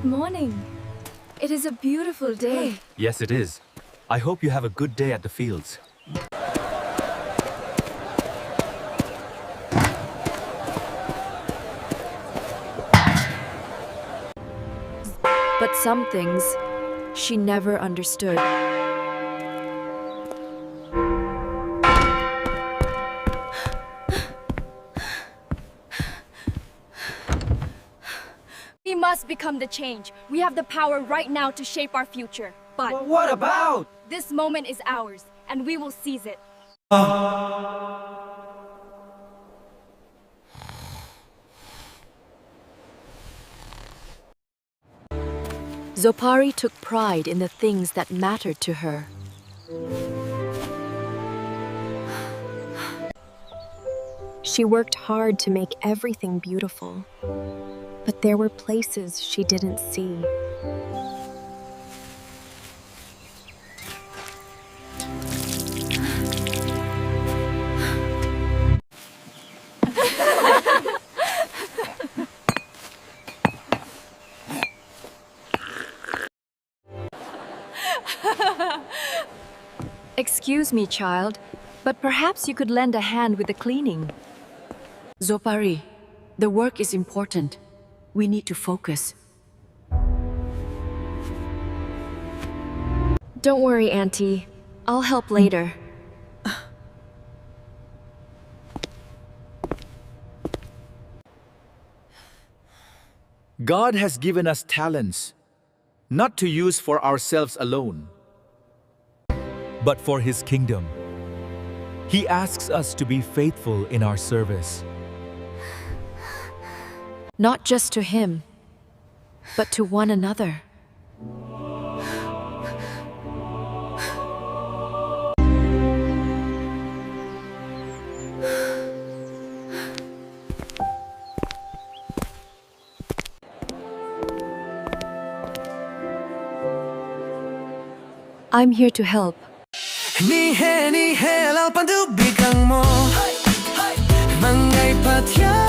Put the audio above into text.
Good morning. It is a beautiful day. Yes, it is. I hope you have a good day at the fields. But some things she never understood. We must become the change. We have the power right now to shape our future. But What about? this moment is ours, and we will seize it. Zopari took pride in the things that mattered to her. She worked hard to make everything beautiful, but there were places she didn't see. Excuse me, child, but perhaps you could lend a hand with the cleaning. Zopari, the work is important. We need to focus. Don't worry, Auntie. I'll help later. God has given us talents, not to use for ourselves alone, but for His kingdom. He asks us to be faithful in our service. Not just to Him, but to one another. I'm here to help. Ni he lal pandu bikang mo Hmangaih Pathian